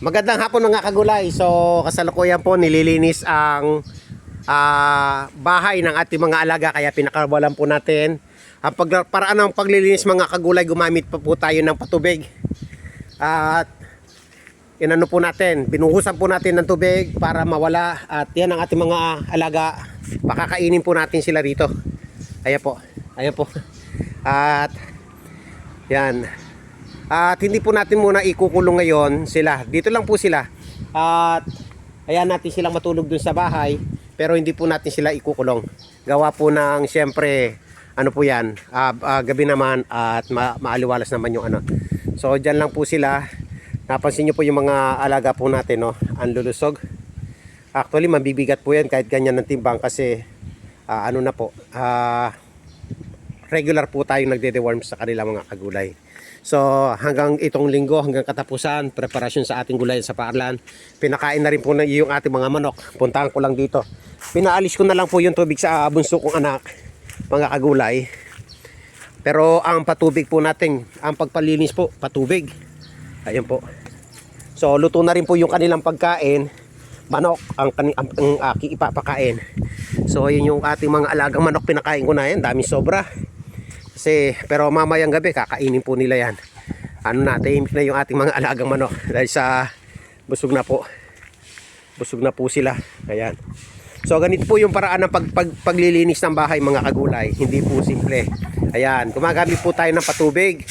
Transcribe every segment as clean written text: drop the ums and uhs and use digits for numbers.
Magandang hapon mga kagulay. So kasalukuyan po nililinis ang bahay ng ating mga alaga, kaya pinakawalan po natin ang paraan ng paglilinis mga kagulay. Gumamit pa po tayo ng patubig at inano po natin, binuhusan po natin ng tubig para mawala, at yan ang ating mga alaga. Pakakainin po natin sila rito. Ayan po, ayan po. At yan. At hindi po natin muna ikukulong ngayon sila. Dito lang po sila. At ayan, natin silang matulog dun sa bahay. Pero hindi po natin sila ikukulong. Gawa po ng siyempre, ano po yan, gabi naman at maaliwalas naman yung ano. So dyan lang po sila. Napansin nyo po yung mga alaga po natin, no? Ang lulusog. Actually, mabibigat po yan kahit ganyan ng timbang kasi ano na po, regular po tayong nagde-deworm sa kanila mga kagulay. So hanggang itong linggo, hanggang katapusan, preparasyon sa ating gulay sa paarlan. Pinakain na rin po na yung ating mga manok. Puntahan ko lang dito. Pinaalis ko na lang po yung tubig sa bunso kong anak, mga kagulay. Pero ang patubig po natin, ang pagpalinis po, patubig. Ayan po. So luto na rin po yung kanilang pagkain. Manok ang aking ipapakain. So yun yung ating mga alagang manok, pinakain ko na yan. Dami sobra. Kasi, pero mamayang gabi kakainin po nila yan. Ano na, tahimik na yung ating mga alagang manok dahil sa busog na po. Busog na po sila. Ayan. So ganito po yung paraan ng paglilinis ng bahay mga kagulay. Hindi po simple. Ayan, gumagamit po tayo ng patubig.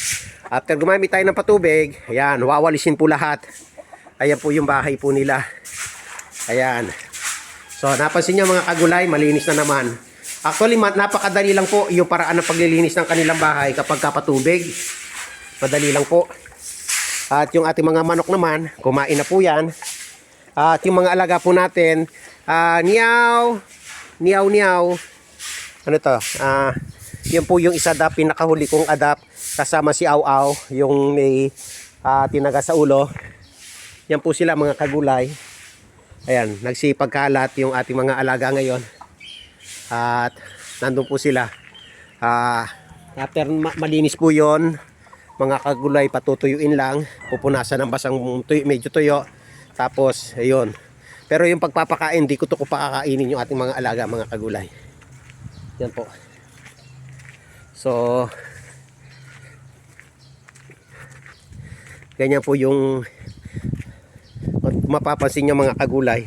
After gumamit tayo ng patubig, ayan, wawalisin po lahat. Ayan po yung bahay po nila. Ayan. So napansin nyo mga kagulay, malinis na naman. Actually, napakadali lang po yung paraan ng paglilinis ng kanilang bahay kapag kapatubig. Madali lang po. At yung ating mga manok naman, kumain na po yan. At yung mga alaga po natin, niyaw, niyaw, niyaw. Ano to? Yan po yung isa da, pinakahuli kong adapt. Kasama si Aw Aw, yung may tinaga sa ulo. Yan po sila mga kagulay. Ayan, nagsipagkalat yung ating mga alaga ngayon. At nandun po sila. After malinis po yon, mga kagulay, patutuyuin lang. Pupunasan ng basang medyo tuyo. Tapos, ayun. Pero yung pagpapakain, di ko to pakakainin yung ating mga alaga, mga kagulay. Yan po. So, ganyan po yung mapapansin nyo mga kagulay.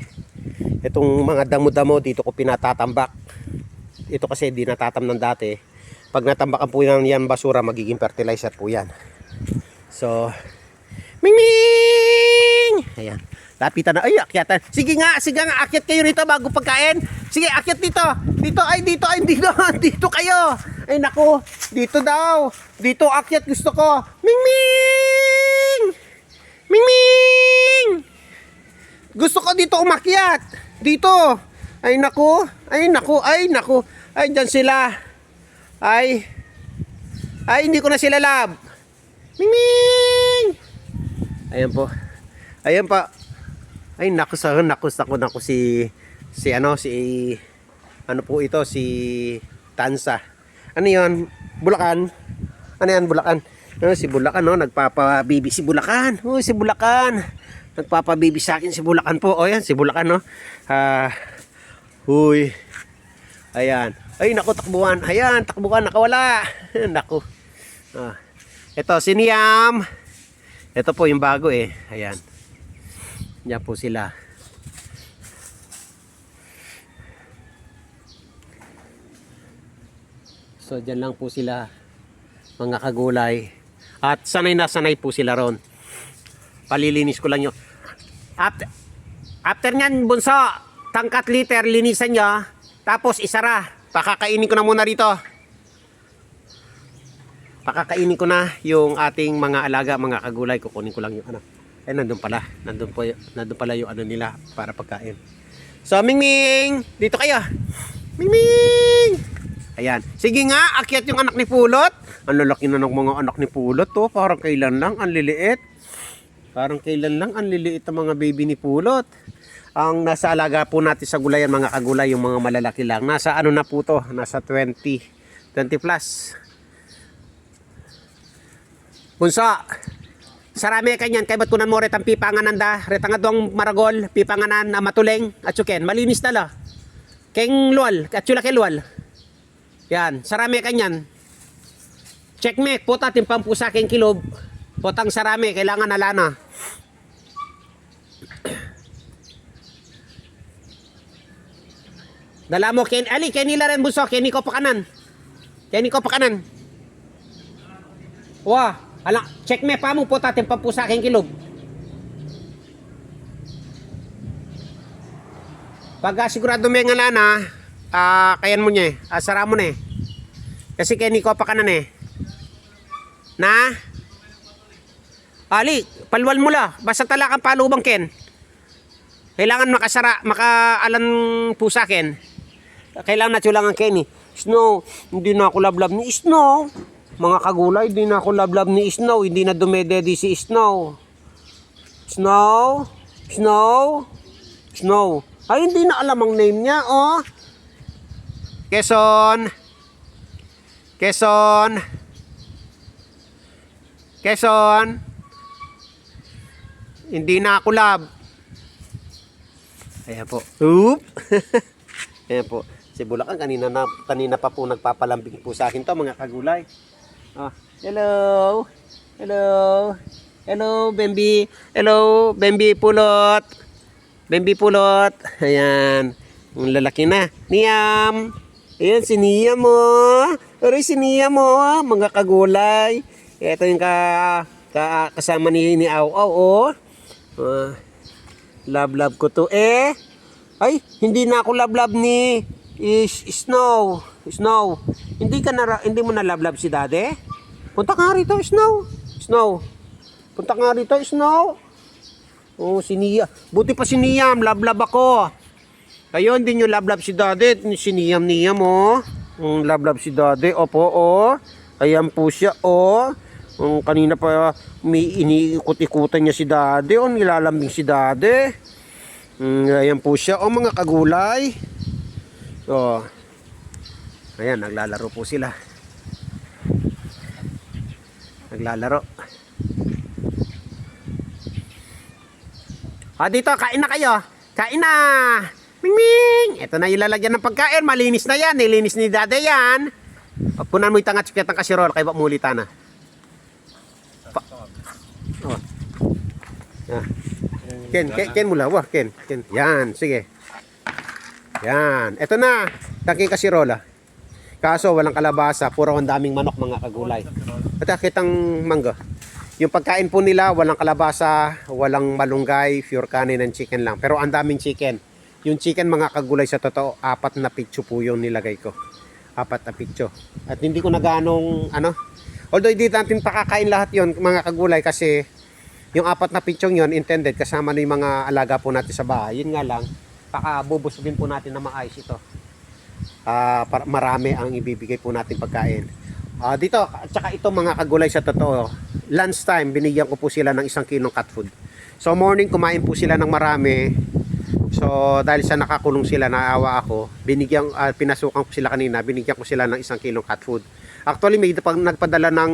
Itong mga damo-damo dito ko pinatatambak. Ito kasi di natatamnan dati. Pag natambakan po yan basura, magiging fertilizer po yan. So, Ming Ming! Ayan. Lapitan na. Ay, akyatan. Sige nga, akyat kayo rito bago pagkain. Sige, akyat dito. Dito. Dito kayo. Ay, naku. Dito daw. Dito, akyat gusto ko. Ming Ming! Ming Ming! Gusto ko dito umakyat. Dito. Ay, naku. Ay, dyan sila. Ay, hindi ko na sila lab. Ming Ming! Ayan po. Ayan pa. Ay, naku si ano po ito, si Tansa. Ano yun? Bulacan. Ano yan, Bulacan? Si Bulacan, no? Nagpapabibi si Bulacan. Oh, si Bulacan. Nagpapabibi sa akin si Bulacan po. O yan, si Bulacan, no? Huy. Ayan. Ay, naku, takbuhan. Ayan, takbuhan, nakawala. Naku. Ito, si Niam. Ito po yung bago eh. Ayan. Yan po sila. So, dyan lang po sila, mga kagulay. At sanay na sanay po sila ron. Palilinis ko lang yun. After nyan, bunso, tangkat liter, linisan nyo. Tapos isara. Pakakainin ko na muna rito. Pakakainin ko na yung ating mga alaga, mga kagulay. Kukunin ko lang yung ano. Eh, nandun pala. Nandun pala yung ano nila para pagkain. So, Ming Ming! Dito kayo. Ming Ming! Ayan. Sige nga, akyat yung anak ni Pulot. Ang lalaki na ng mga anak ni Pulot, to. Parang kailan lang, ang liliit. Ang mga baby ni Pulot. Ang nasa alaga po natin sa gulayan, mga kagulay, yung mga malalaki lang. Nasa ano na po to? Nasa 20 plus. Bunso, Sarami kanyan kay ba't kunan mo retang pipanganan da, retang adong maragol, pipanganan matuleng at suken. Malinis na la. Keng luwal, at sula kay luwal. Yan, sarami kanyan. Check me, puta timpampu sa aking kilob. Potang sarami, kailangan na lana. Dala mo, Ken, ali, Kenila rin buso, Kenny ko pa kanan. Kenny ko pa kanan. Wah, ala, check me pa mo puta timpampu sa aking kilob. Pag sigurado may nga lana, kayan mo niya sara mo na Kasi Kenny ko pa kanan Na? Ali, palwal mo la. Basta talagang palubang Ken. Kailangan makasara, makaalan po sa akin. Kailangan na tulang ang Kenny. Snow, hindi na ako lablab ni Snow. Mga kagulay, hindi na ako lablab ni Snow. Hindi na dumededi si Snow. Snow? Snow? Snow. Ay, hindi na alam ang name niya, oh. Quezon. Quezon. Quezon. Hindi na ako lab. Ayan po. Oop. Ayan po. Si Bulacan kanina pa po nagpapalambing po sa akin to mga kagulay. Ah, hello. Hello. Hello, Bambi. Hello, Bambi Pulot. Bambi Pulot. Ayan. Ang lalaki na. Niam. Ayan, si Niam mo. Aray, si Niam mo. Mga kagulay. Ito yung kasama ni Aw Aw, oh. Love ko to Ay, hindi na ako love ni Snow. Snow. Hindi mo na love si Daddy? Punta ka rito, Snow. Snow. Punta ka rito, Snow. Oh, si Nia. Buti pa si Niam, love ako. Kayo, hindi nyo love si Daddy. Si Niam, oh. Love si Daddy. Opo, oh. Ayan po siya, oh. Kanina pa may iniikot-ikutan niya si Daddy. Oh, nilalambing si Daddy. Ayan po siya, oh, mga kagulay. Oh. Ayan, naglalaro po sila. Naglalaro. Dito, kain na kayo. Kain na. Ming! Ito na yung lalagyan ng pagkain. Malinis na yan. Nilinis ni Daddy yan. Punan mo itangat sikat ng kasirol. Kaya mulita na. Oh. Ken mula. Wah, Ken. Yan, sige. Yan. Ito na. Tangking kasirola. Kaso walang kalabasa. Puro ang daming manok mga kagulay. At kitang mangga. Yung pagkain po nila, walang kalabasa, walang malunggay, pure kanin and chicken lang. Pero ang daming chicken. Yung chicken mga kagulay sa totoo, 4 na pitso po yung nilagay ko. 4 na pitso. At hindi ko na ganong, although hindi natin pakakain lahat yon mga kagulay kasi yung 4 na pitsyong yon intended kasama na yung mga alaga po natin sa bahay. Yun nga lang, pakabubusugin po natin na maayos ito. Marami ang ibibigay po natin pagkain. Dito, at saka ito mga kagulay sa totoo, lunch time, binigyan ko po sila ng 1 kilong cat food. So morning, kumain po sila ng marami. So dahil sa nakakulong sila, naawa ako, pinasukan ko sila kanina, binigyan ko sila ng 1 kilong cat food. Actually, may nagpadala ng,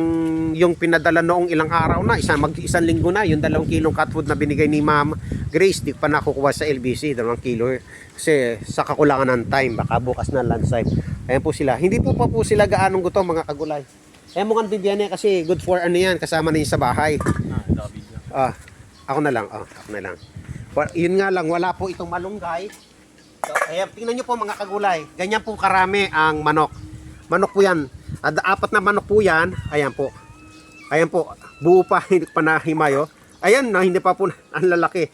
yung pinadala noong ilang araw na, isang linggo na, yung 2 kilong cat food na binigay ni Ma'am Grace, di pa nakukuha sa LBC, 2 kilo. Kasi sa kakulangan ng time, baka bukas na lunch time. Ayan po sila. Hindi po pa po sila gaanong gutom mga kagulay. Ayan mo kang bibiyane kasi good for yan, kasama na yun sa bahay. Ako na lang. Yun nga lang, wala po itong malunggay. So, ayan, tingnan nyo po mga kagulay. Ganyan po karami ang manok. Manok po yan. 4 na manok po yan. Ayan po. Buo pa, hindi pa nahimayo. Ayan na, hindi pa po, ang lalaki.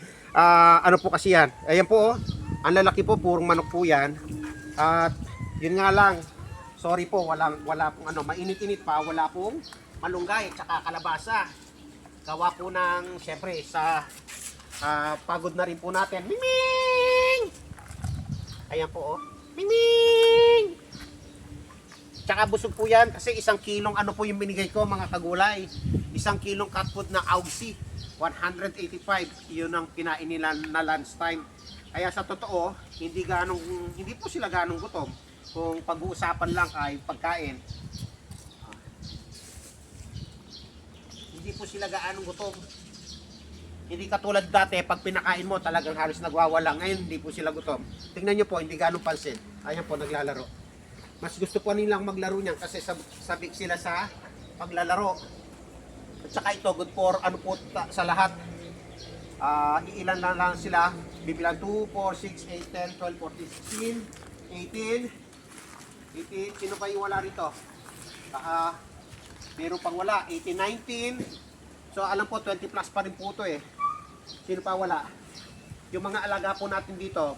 Ano po kasi yan? Ayan po, ang lalaki po, purong manok po yan. At yun nga lang, sorry po, wala pong mainit-init pa, wala pong malunggay, tsaka kalabasa. Gawa po ng, syempre, sa pagod na rin po natin. Miming! Ayan po, oh. Miming! Tsaka busog po yan kasi 1 kilong po yung binigay ko mga kagulay. 1 kilong cat food na Aussie. 185. Yun ang kinain nila na lunch time. Kaya sa totoo, hindi po sila ganong gutom. Kung pag-uusapan lang ay pagkain. Hindi po sila ganong gutom. Hindi katulad dati, pag pinakain mo talagang halos nagwawala. Ngayon, hindi po sila gutom. Tingnan nyo po, hindi ganong pansin. Ayan po, naglalaro. Mas gusto po nilang maglaro niyan kasi sabik sila sa paglalaro. At saka ito, good for ano po sa lahat. Iilan lang sila. Bibilang 2, 4, 6, 8, 10, 12, 14, 16, 18. Sino pa yung wala rito? Meron pang wala. 18, 19. So alam po, 20 plus pa rin po ito eh. Sino pa wala? Yung mga alaga po natin dito,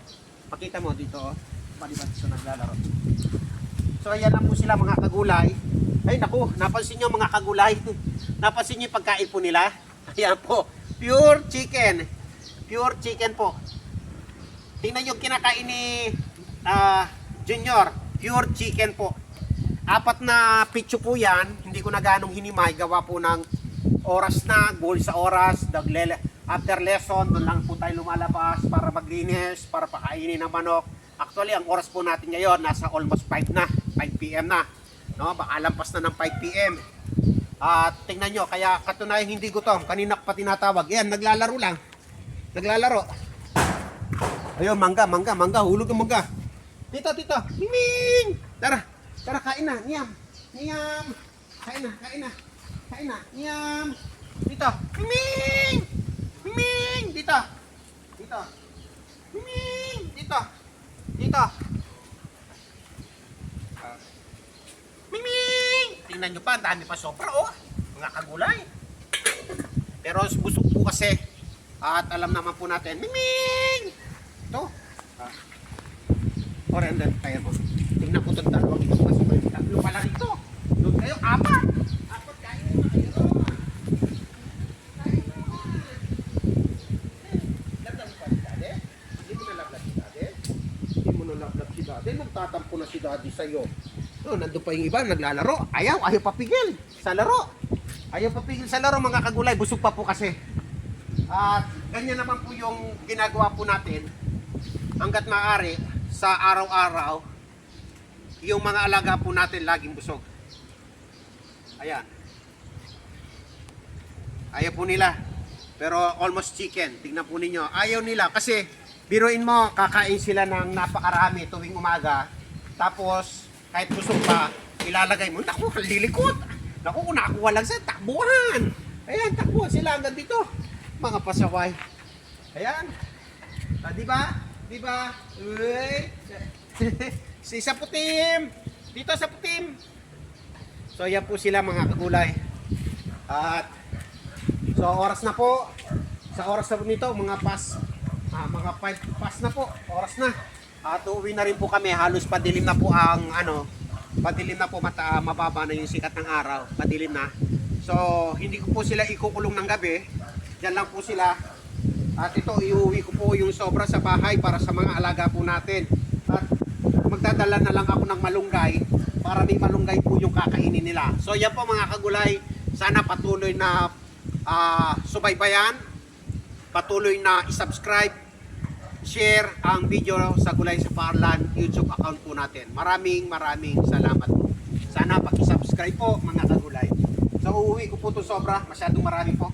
makita mo dito, palibat sa naglalaro. So ayan lang po sila mga kagulay. Ay naku, napansin nyo mga kagulay. Napansin nyo yung pagkain po nila. Ayan po, pure chicken. Pure chicken po. Tingnan nyo kinakain ni Junior. Pure chicken po. 4 na pitso po yan. Hindi ko na ganong hinimay. Gawa po ng oras na, goal sa oras. After lesson, doon lang po tayo lumalabas para maglinis, para pakainin ng manok. Actually, ang oras po natin ngayon, nasa almost 5 na. 5 p.m. na. No? Baka lampas na ng 5 p.m. At tingnan nyo, kaya katunayan hindi gutom. Kanina pa tinatawag. Yan, naglalaro lang. Naglalaro. Ayun, mangga. Hulog ang mangga. Tito. Miming! Tara, kain na. Niyam. Kain na. Niyam. Dito. Miming! Dito. Miming! Dito. Miming! Tingnan nyo pa, ang dami pa sobra, oh. Mga kagulay. Pero busog po kasi. At alam naman po natin, Miming! Ito. Then, kaya mo. Tingnan po itong dalawang ito. Tatlo pala rito. Doon kayo, 4. Kain mo na kayo. Lablab pa si Dade? Hindi mo nalablab si Dade? Hindi mo nalablab si Dade? Nagtatampo na si Daddy sa'yo. No, nandun pa yung iba, naglalaro. Ayaw papigil sa laro. Mga kagulay. Busog pa po kasi. At ganyan naman po yung ginagawa po natin hanggat maaari sa araw-araw. Yung mga alaga po natin laging busog. Ayan. Ayaw po nila. Pero almost chicken. Tingnan po ninyo. Ayaw nila kasi biruin mo, kakain sila ng napakarami tuwing umaga. Tapos kahit busog pa, ilalagay mo. Naku, lilikot. Naku, kung nakakuha lang sa takbuhan. Ayan, takbuhan sila hanggang dito. Mga pasaway. Ayan. Diba? Uy. Sa putim. Dito sa putim. So, ayan po sila mga kagulay. At, so, oras na po. Sa oras na po nito, mga 5 pas na po. Oras na. At uuwi na rin po kami, halos padilim na po mababa na yung sikat ng araw, padilim na. So, hindi ko po sila ikukulong ng gabi, dyan lang po sila. At ito, iuwi ko po yung sobra sa bahay para sa mga alaga po natin. At magdadala na lang ako ng malunggay, para may malunggay po yung kakainin nila. So, yan po mga kagulay, sana patuloy na subaybayan, patuloy na isubscribe, share ang video sa Gulay sa Paarlan YouTube account po natin. Maraming salamat po. Sana paki-subscribe po mga kagulay. So uuwi ko po itong sobra, masyadong marami po.